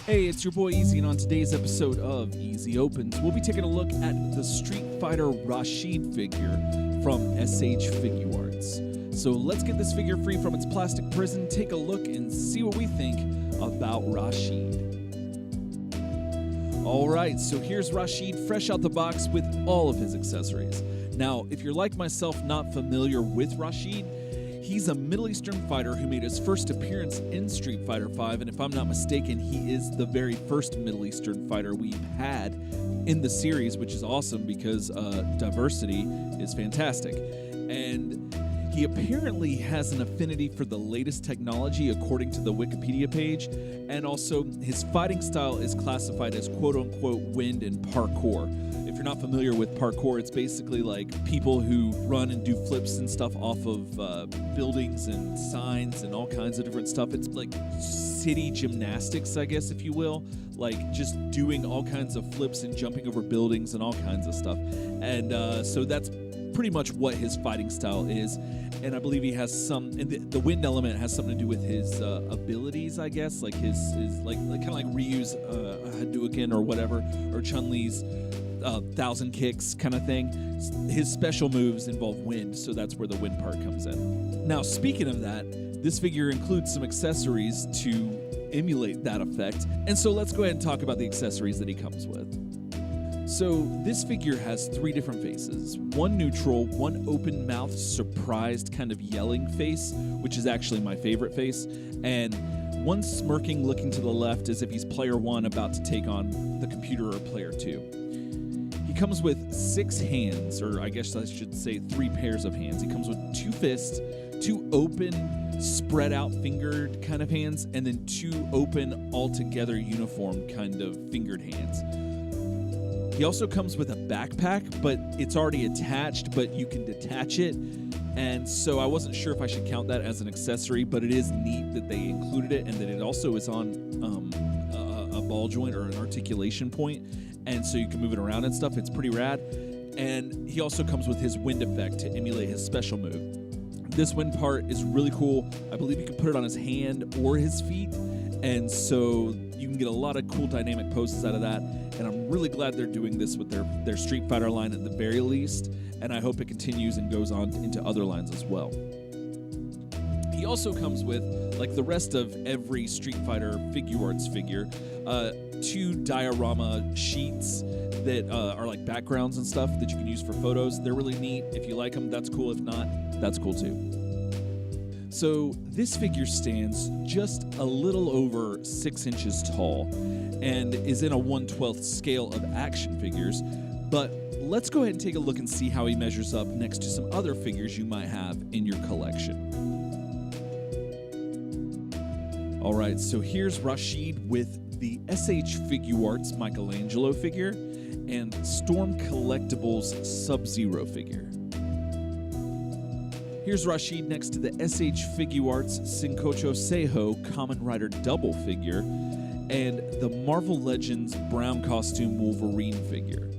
Hey, it's your boy Easy, and on today's episode of Easy Opens, we'll be taking a look at the Street Fighter Rashid figure from SH Figuarts. So let's get this figure free from its plastic prison, take a look, and see what we think about Rashid. Alright, so here's Rashid fresh out the box with all of his accessories. Now, if you're like myself not familiar with Rashid, he's a Middle Eastern fighter who made his first appearance in Street Fighter V, and if I'm not mistaken, he is the very first Middle Eastern fighter we've had in the series, which is awesome because diversity is fantastic. And he apparently has an affinity for the latest technology according to the Wikipedia page, and also his fighting style is classified as quote-unquote wind and parkour. If you're not familiar with parkour, it's basically like people who run and do flips and stuff off of buildings and signs and all kinds of different stuff. It's like city gymnastics, I guess, if you will, like just doing all kinds of flips and jumping over buildings and all kinds of stuff. And so that's pretty much what his fighting style is. And I believe he has some, and the wind element has something to do with his abilities, I guess, like his like kind of like Ryu's Hadouken or whatever, or Chun-Li's 1,000 kicks kind of thing. His special moves involve wind, so that's where the wind part comes in. Now, speaking of that, this figure includes some accessories to emulate that effect, and so let's go ahead and talk about the accessories that he comes with. So this figure has three different faces, one neutral, one open mouth, surprised kind of yelling face, which is actually my favorite face, and one smirking looking to the left as if he's player one about to take on the computer or player two. He comes with 6 hands, or I guess I should say 3 pairs of hands. He comes with 2 fists, 2 open, spread out fingered kind of hands, and then 2 open, all-together uniform kind of fingered hands. He also comes with a backpack, but it's already attached, but you can detach it. And so I wasn't sure if I should count that as an accessory, but it is neat that they included it and that it also is on a ball joint or an articulation point. And so you can move it around and stuff. It's pretty rad. And he also comes with his wind effect to emulate his special move. This wind part is really cool. I believe you can put it on his hand or his feet. And so you can get a lot of cool dynamic poses out of that. And I'm really glad they're doing this with their Street Fighter line at the very least. And I hope it continues and goes on into other lines as well. He also comes with, like the rest of every Street Fighter Figuarts figure, 2 diorama sheets that are like backgrounds and stuff that you can use for photos. They're really neat. If you like them, that's cool. If not, that's cool too. So this figure stands just a little over 6 inches tall and is in a 1/12 scale of action figures, but let's go ahead and take a look and see how he measures up next to some other figures you might have in your collection. Alright, so here's Rashid with the SH Figuarts Michelangelo figure and Storm Collectibles Sub-Zero figure. Here's Rashid next to the SH Figuarts Senkocho Seiho Kamen Rider double figure and the Marvel Legends brown costume Wolverine figure.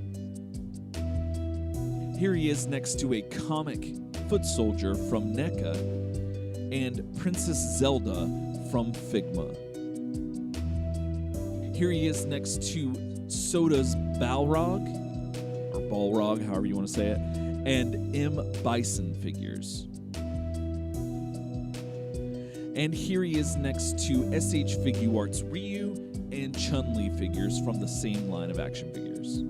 Here he is next to a comic foot soldier from NECA and Princess Zelda from Figma. Here he is next to Soda's Balrog, or Balrog, however you want to say it, and M. Bison figures. And here he is next to SH Figuarts Ryu and Chun-Li figures from the same line of action figures.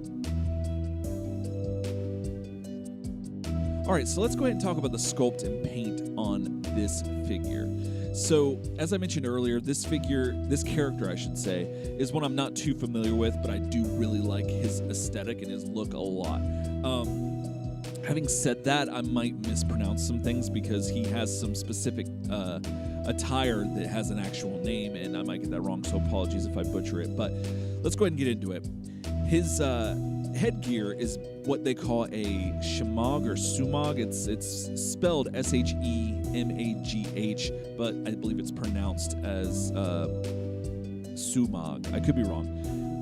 Alright, so let's go ahead and talk about the sculpt and paint on this figure. So, as I mentioned earlier, this character, I should say, is one I'm not too familiar with, but I do really like his aesthetic and his look a lot. Having said that, I might mispronounce some things because he has some specific attire that has an actual name, and I might get that wrong, so apologies if I butcher it, but let's go ahead and get into it. His headgear is what they call a shemagh or sumagh. It's spelled S-H-E-M-A-G-H, but I believe it's pronounced as sumagh. I could be wrong.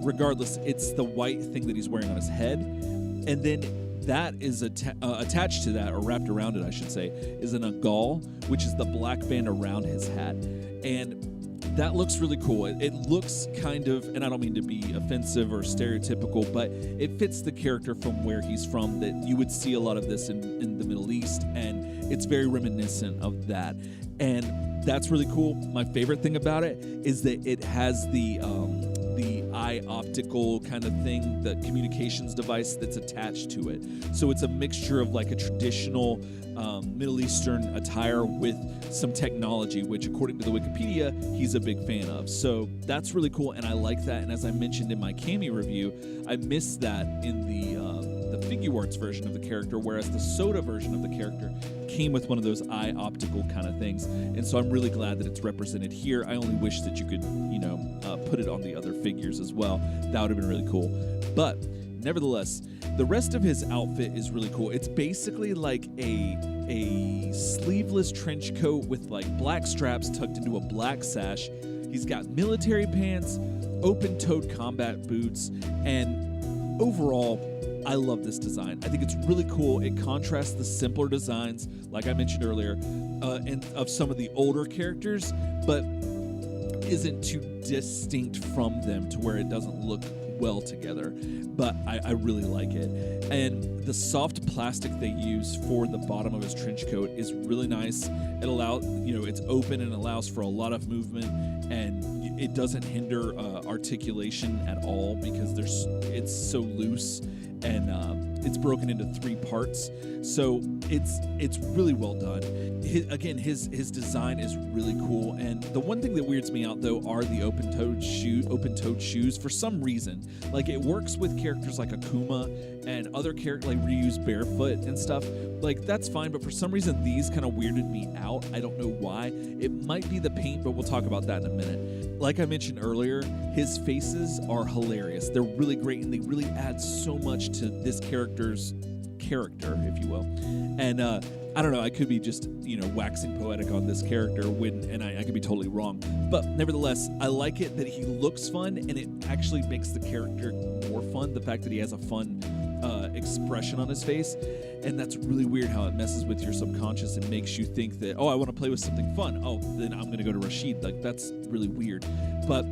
Regardless, it's the white thing that he's wearing on his head, and then that is attached to that, or wrapped around it, I should say, is an agal, which is the black band around his hat. And that looks really cool. It looks kind of, and I don't mean to be offensive or stereotypical, but it fits the character from where he's from, that you would see a lot of this in the Middle East, and it's very reminiscent of that. And that's really cool. My favorite thing about it is that it has the eye optical kind of thing, the communications device that's attached to it. So it's a mixture of like a traditional Middle Eastern attire with some technology, which according to the Wikipedia, he's a big fan of. So that's really cool, and I like that. And as I mentioned in my Cami review, I missed that in the Figuarts version of the character, whereas the soda version of the character came with one of those eye optical kind of things. And so I'm really glad that it's represented here. I only wish that you could, put it on the other figures as well. That would have been really cool. But nevertheless, the rest of his outfit is really cool. It's basically like a sleeveless trench coat with like black straps tucked into a black sash. He's got military pants, open-toed combat boots, and overall, I love this design. I think it's really cool. It contrasts the simpler designs, like I mentioned earlier, and of some of the older characters, but isn't too distinct from them to where it doesn't look well together. But I really like it. And the soft plastic they use for the bottom of his trench coat is really nice. It allows, it's open and allows for a lot of movement, and it doesn't hinder articulation at all because it's so loose, and it's broken into 3 parts. So it's really well done. His design is really cool. And the one thing that weirds me out though are the open-toed shoes. For some reason, like it works with characters like Akuma and other characters like Ryu's barefoot and stuff. Like that's fine, but for some reason these kind of weirded me out. I don't know why. It might be the paint, but we'll talk about that in a minute. Like I mentioned earlier, his faces are hilarious. They're really great, and they really add so much to this character's character, if you will. And I don't know, I could be just, waxing poetic on this character and I could be totally wrong. But nevertheless, I like it that he looks fun, and it actually makes the character more fun, the fact that he has a fun expression on his face. And that's really weird how it messes with your subconscious and makes you think that, oh, I want to play with something fun. Oh, then I'm going to go to Rashid. Like, that's really weird. But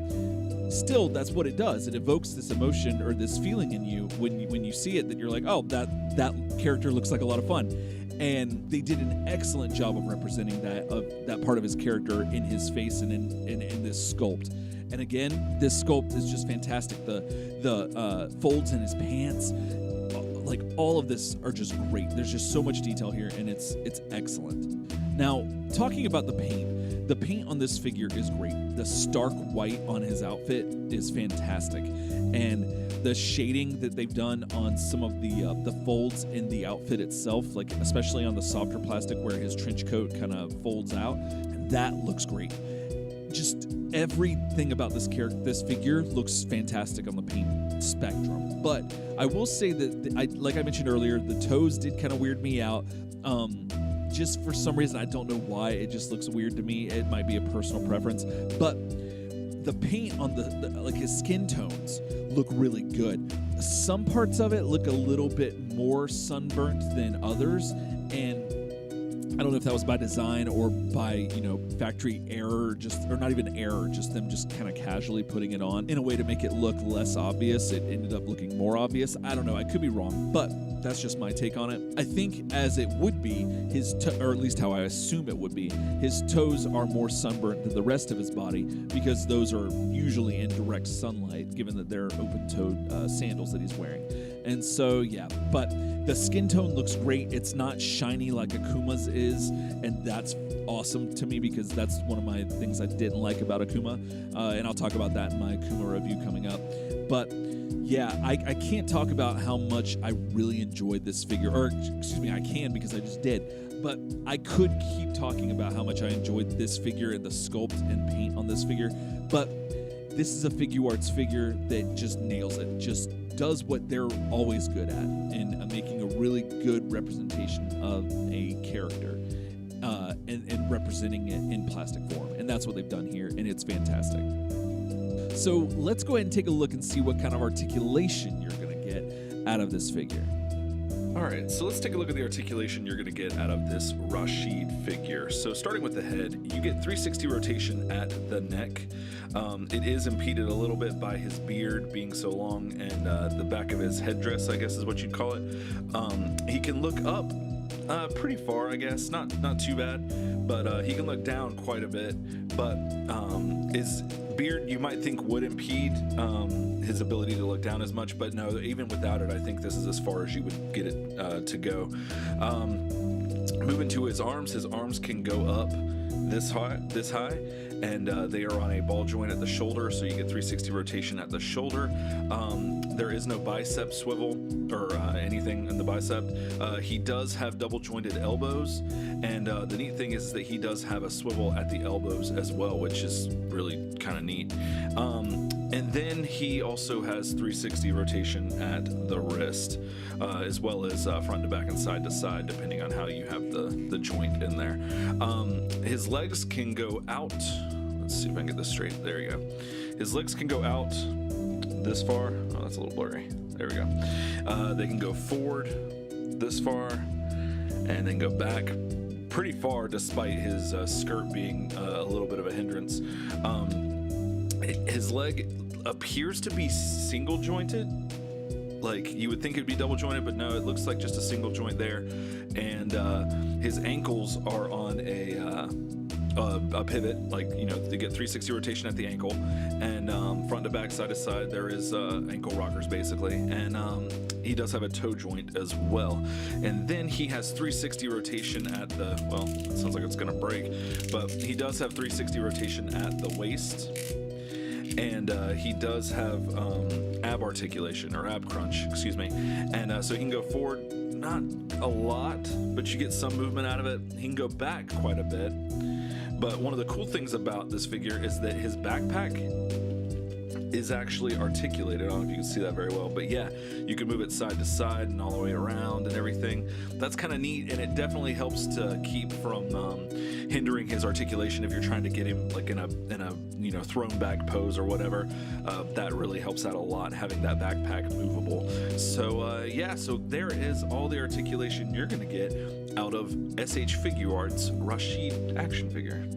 still, that's what it does. It evokes this emotion or this feeling in you when you see it, that you're like, oh, that character looks like a lot of fun. And they did an excellent job of representing that part of his character in his face and in this sculpt. And again, this sculpt is just fantastic. The folds in his pants, like all of this are just great. There's just so much detail here, and it's excellent. Now, talking about the paint on this figure is great. The stark white on his outfit is fantastic, and the shading that they've done on some of the folds in the outfit itself, like especially on the softer plastic where his trench coat kind of folds out, that looks great. Just everything about this figure looks fantastic on the paint spectrum. But I will say that, like I mentioned earlier, the toes did kind of weird me out. Just for some reason, I don't know why, it just looks weird to me. It might be a personal preference, but the paint on like his skin tones look really good. Some parts of it look a little bit more sunburnt than others, and I don't know if that was by design or by, factory error, or not even error, just them just kind of casually putting it on in a way to make it look less obvious. It ended up looking more obvious. I don't know. I could be wrong, but that's just my take on it. I think as it would be, or at least how I assume it would be, his toes are more sunburnt than the rest of his body because those are usually in direct sunlight, given that they're open-toed sandals that he's wearing. And so, yeah, but the skin tone looks great. It's not shiny like Akuma's is, and that's awesome to me because that's one of my things I didn't like about Akuma, and I'll talk about that in my Akuma review coming up. But yeah, I can't talk about how much I really enjoyed this figure, or excuse me, I can because I just did, but I could keep talking about how much I enjoyed this figure and the sculpt and paint on this figure, but this is a Figuarts figure that just nails it, just does what they're always good at in making a really good representation of a character and representing it in plastic form. And that's what they've done here, and it's fantastic. So let's go ahead and take a look and see what kind of articulation you're going to get out of this figure. All right, so let's take a look at the articulation you're going to get out of this Rashid figure. So starting with the head, you get 360 rotation at the neck. It is impeded a little bit by his beard being so long and the back of his headdress, I guess is what you'd call it. He can look up pretty far, I guess, not too bad, but he can look down quite a bit. But his beard, you might think, would impede his ability to look down as much, but no, even without it, I think this is as far as you would get it to go. Moving to his arms can go up this high, and they are on a ball joint at the shoulder, so you get 360 rotation at the shoulder. There is no bicep swivel or anything in the bicep. He does have double jointed elbows, and the neat thing is that he does have a swivel at the elbows as well, which is really kind of neat. And then he also has 360 rotation at the wrist, as well as front to back and side to side, depending on how you have the joint in there. His legs can go out. Let's see if I can get this straight. There you go. His legs can go out this far. Oh, that's a little blurry. There we go. They can go forward this far and then go back pretty far, despite his skirt being a little bit of a hindrance. His leg appears to be single jointed. Like, you would think it'd be double jointed, but no, it looks like just a single joint there. And his ankles are on a pivot, like, you know, they get 360 rotation at the ankle, and front to back, side to side, there is ankle rockers basically, and he does have a toe joint as well. And then he has 360 rotation at the, well, it sounds like it's gonna break, but he does have 360 rotation at the waist. And he does have ab articulation, or ab crunch, excuse me. And so he can go forward, not a lot, but you get some movement out of it. He can go back quite a bit. But one of the cool things about this figure is that his backpack is actually articulated. I don't know if you can see that very well, but yeah, you can move it side to side and all the way around and everything. That's kind of neat, and it definitely helps to keep from hindering his articulation if you're trying to get him like in a you know, thrown back pose or whatever. That really helps out a lot, having that backpack movable. So yeah, so there is all the articulation you're gonna get out of SH Figuarts Rashid action figure.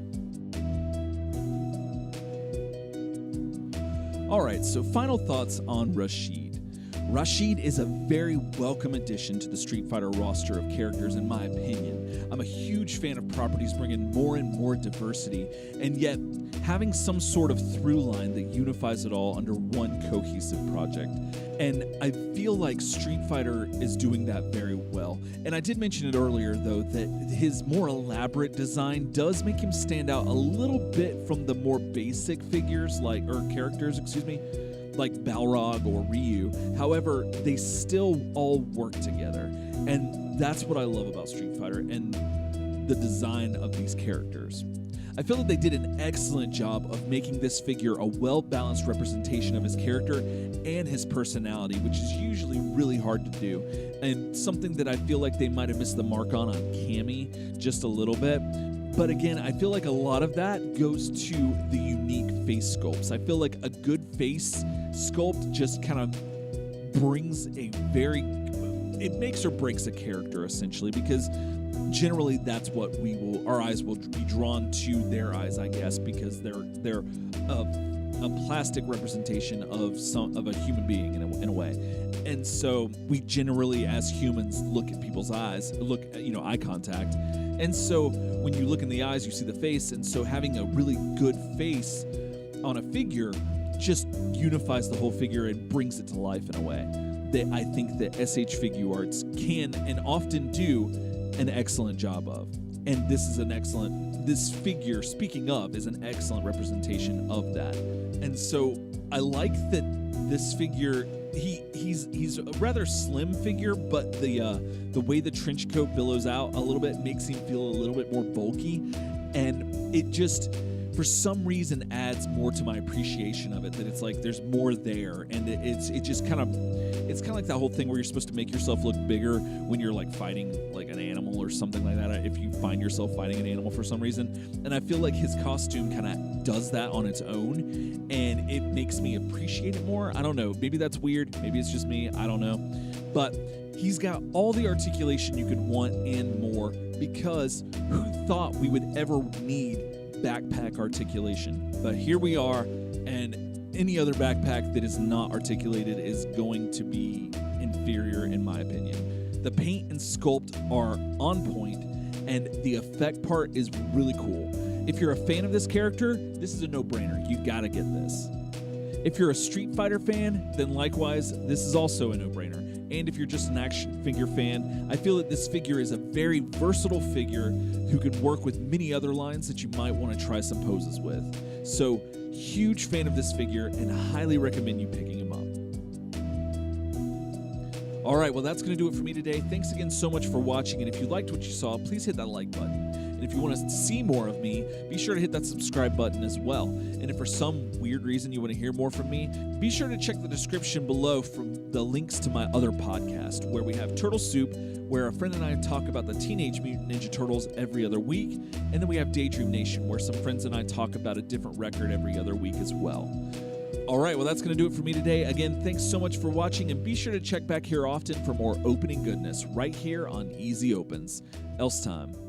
All right, so final thoughts on Rashid. Rashid is a very welcome addition to the Street Fighter roster of characters, in my opinion. I'm a huge fan of properties bringing more and more diversity, and yet having some sort of through line that unifies it all under one cohesive project. And I feel like Street Fighter is doing that very well. And I did mention it earlier, though, that his more elaborate design does make him stand out a little bit from the more basic figures, characters, like Balrog or Ryu. However, they still all work together. And that's what I love about Street Fighter and the design of these characters. I feel that they did an excellent job of making this figure a well-balanced representation of his character and his personality, which is usually really hard to do, and something that I feel like they might have missed the mark on Cammy just a little bit. But again, I feel like a lot of that goes to the unique face sculpts. I feel like a good face sculpt just kind of brings it makes or breaks a character, essentially, because generally that's what our eyes will be drawn to their eyes, I guess, because they're a plastic representation of a human being in a way. And so we generally, as humans, look at people's eyes, eye contact. And so when you look in the eyes, you see the face. And so having a really good face on a figure just unifies the whole figure and brings it to life in a way that I think that SH Figuarts can and often do an excellent job of. And this figure, speaking of, is an excellent representation of that. And so I like that this figure, he's a rather slim figure, but the way the trench coat billows out a little bit makes him feel a little bit more bulky, and it just, for some reason, adds more to my appreciation of it, that it's like there's more there, and it's kind of like that whole thing where you're supposed to make yourself look bigger when you're like fighting like an animal or something like that, if you find yourself fighting an animal for some reason. And I feel like his costume kind of does that on its own, and it makes me appreciate it more. I don't know, maybe that's weird, maybe it's just me, I don't know. But He's got all the articulation you could want and more, because who thought we would ever need backpack articulation? But here we are, and any other backpack that is not articulated is going to be inferior in my opinion. The paint and sculpt are on point, and the effect part is really cool. If you're a fan of this character, this is a no-brainer. You gotta get this. If you're a Street Fighter fan, then likewise, this is also a no-brainer. And if you're just an action figure fan, I feel that this figure is a very versatile figure who can work with many other lines that you might want to try some poses with. So, huge fan of this figure and highly recommend you picking him up. All right, well, that's going to do it for me today. Thanks again so much for watching, and if you liked what you saw, please hit that like button. And if you want to see more of me, be sure to hit that subscribe button as well. And if for some weird reason you want to hear more from me, be sure to check the description below for the links to my other podcast, where we have Turtle Soup, where a friend and I talk about the Teenage Mutant Ninja Turtles every other week. And then we have Daydream Nation, where some friends and I talk about a different record every other week as well. All right, well, that's going to do it for me today. Again, thanks so much for watching, and be sure to check back here often for more opening goodness right here on Easy Opens. Else time.